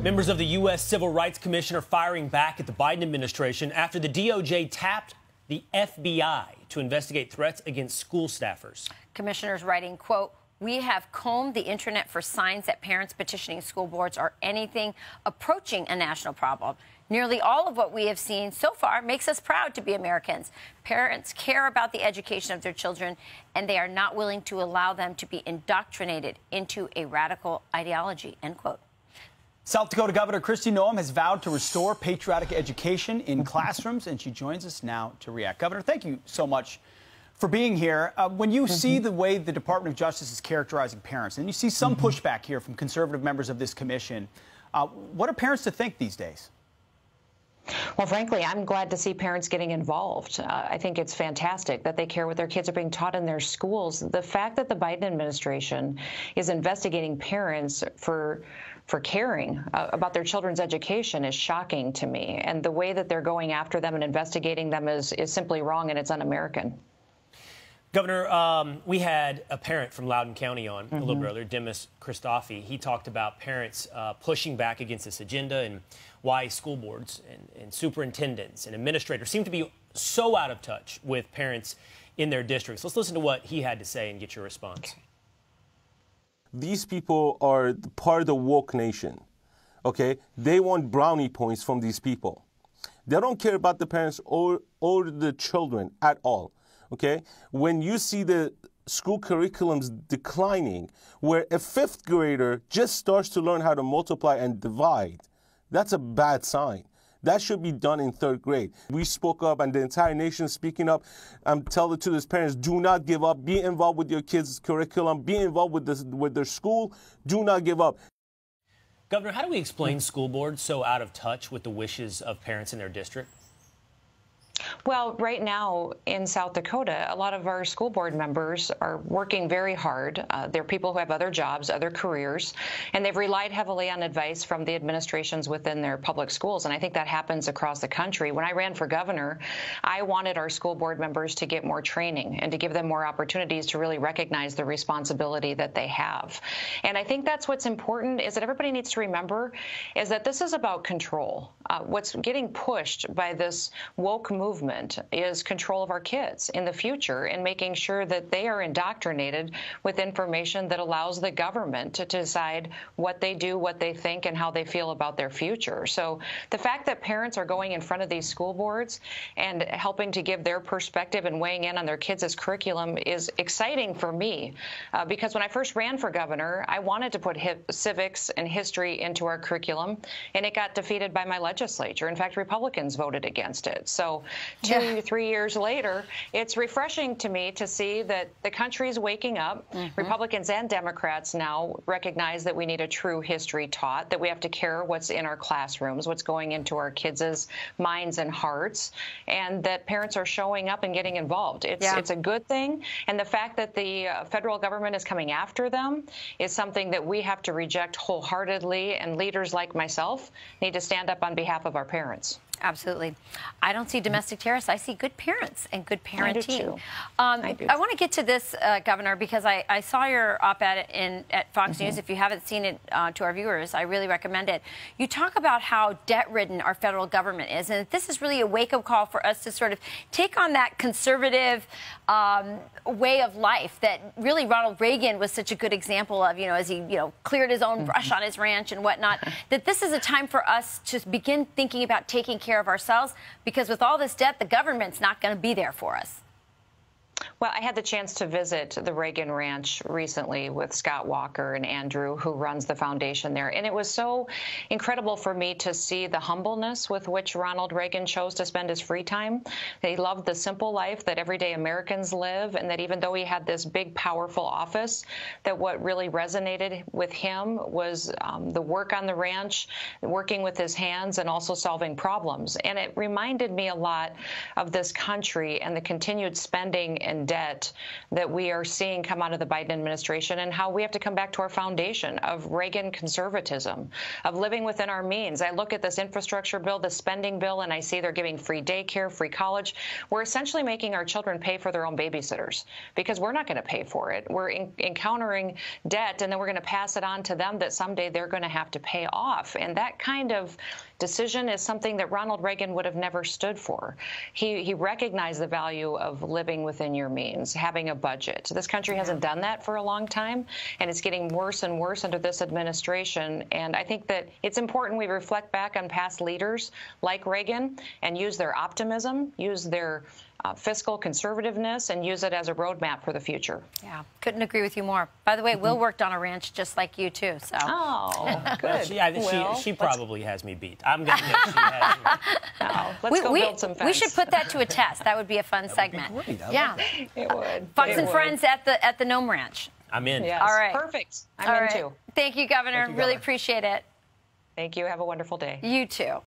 Members of the U.S. Civil Rights Commission are firing back at the Biden administration after the DOJ tapped the FBI to investigate threats against school staffers. Commissioners writing, quote, "We have combed the internet for signs that parents petitioning school boards are anything approaching a national problem. Nearly all of what we have seen so far makes us proud to be Americans. Parents care about the education of their children, and they are not willing to allow them to be indoctrinated into a radical ideology," end quote. South Dakota Governor Kristi Noem has vowed to restore patriotic education in classrooms, and she joins us now to react. Governor, thank you so much for being here. When you see the way the Department of Justice is characterizing parents, and you see some pushback here from conservative members of this commission, what are parents to think these days? Well, frankly, I'm glad to see parents getting involved. I think it's fantastic that they care what their kids are being taught in their schools. The fact that the Biden administration is investigating parents for caring about their children's education is shocking to me. And the way that they're going after them and investigating them is simply wrong, and it's un-American. Governor, we had a parent from Loudoun County on a little bit earlier, Demis Christofi. He talked about parents pushing back against this agenda and why school boards and superintendents and administrators seem to be so out of touch with parents in their districts. Let's listen to what he had to say and get your response. Okay. These people are part of the woke nation, okay? They want brownie points from these people. They don't care about the parents or the children at all, okay? When you see the school curriculums declining, where a fifth grader just starts to learn how to multiply and divide, that's a bad sign. That should be done in third grade. We spoke up, and the entire nation is speaking up. I'm telling to these parents, do not give up. Be involved with your kids' curriculum. Be involved with their school. Do not give up. Governor, how do we explain school boards so out of touch with the wishes of parents in their district? Well, right now in South Dakota, a lot of our school board members are working very hard. They're people who have other jobs, other careers, and they've relied heavily on advice from the administrations within their public schools. And I think that happens across the country. When I ran for governor, I wanted our school board members to get more training and to give them more opportunities to really recognize the responsibility that they have. And I think that's what's important, is that everybody needs to remember is that this is about control. What's getting pushed by this woke movement is control of our kids in the future and making sure that they are indoctrinated with information that allows the government to decide what they do, what they think, and how they feel about their future. So the fact that parents are going in front of these school boards and helping to give their perspective and weighing in on their kids' curriculum is exciting for me, because when I first ran for governor, I wanted to put civics and history into our curriculum, and it got defeated by my legislature. In fact, Republicans voted against it. So 3 years later, it's refreshing to me to see that the country is waking up. Republicans and Democrats now recognize that we need a true history taught, that we have to care what's in our classrooms, what's going into our kids' minds and hearts, and that parents are showing up and getting involved. It's a good thing. And the fact that the federal government is coming after them is something that we have to reject wholeheartedly, and leaders like myself need to stand up on behalf of our parents. Absolutely. I don't see domestic terrorists. I see good parents and good parenting. I do. I want to get to this, Governor, because I saw your op-ed at Fox News. If you haven't seen it, to our viewers, I really recommend it. You talk about how debt-ridden our federal government is, and this is really a wake-up call for us to sort of take on that conservative way of life that really Ronald Reagan was such a good example of, as he, cleared his own brush on his ranch and whatnot, that this is a time for us to begin thinking about taking care of ourselves, because with all this debt, the government's not going to be there for us. Well, I had the chance to visit the Reagan Ranch recently with Scott Walker and Andrew, who runs the foundation there. And it was so incredible for me to see the humbleness with which Ronald Reagan chose to spend his free time. He loved the simple life that everyday Americans live, and that even though he had this big, powerful office, that what really resonated with him was the work on the ranch, working with his hands, and also solving problems. And it reminded me a lot of this country and the continued spending and debt that we are seeing come out of the Biden administration, and how we have to come back to our foundation of Reagan conservatism, of living within our means. I look at this infrastructure bill, the spending bill, and I see they're giving free daycare, free college. We're essentially making our children pay for their own babysitters because we're not going to pay for it. We're encountering debt, and then we're going to pass it on to them that someday they're going to have to pay off. And that kind of decision is something that Ronald Reagan would have never stood for. He recognized the value of living within your means, having a budget. This country hasn't done that for a long time, and it's getting worse and worse under this administration. And I think that it's important we reflect back on past leaders like Reagan and use their optimism, use their fiscal conservativeness, and use it as a roadmap for the future. Yeah, couldn't agree with you more. By the way, Will worked on a ranch just like you, too. So. Oh, good. She probably has me beat. I'm going to guess she has me. Oh, let's go build some fence. We should put that to a test. That would be a fun segment. Would be great. Yeah. It would. Fox and Friends at the Noem Ranch. I'm in. Yes. All right. Perfect. I'm in, too. Thank you, Governor. Thank you, Really Governor. appreciate it. Thank you. Have a wonderful day. You too.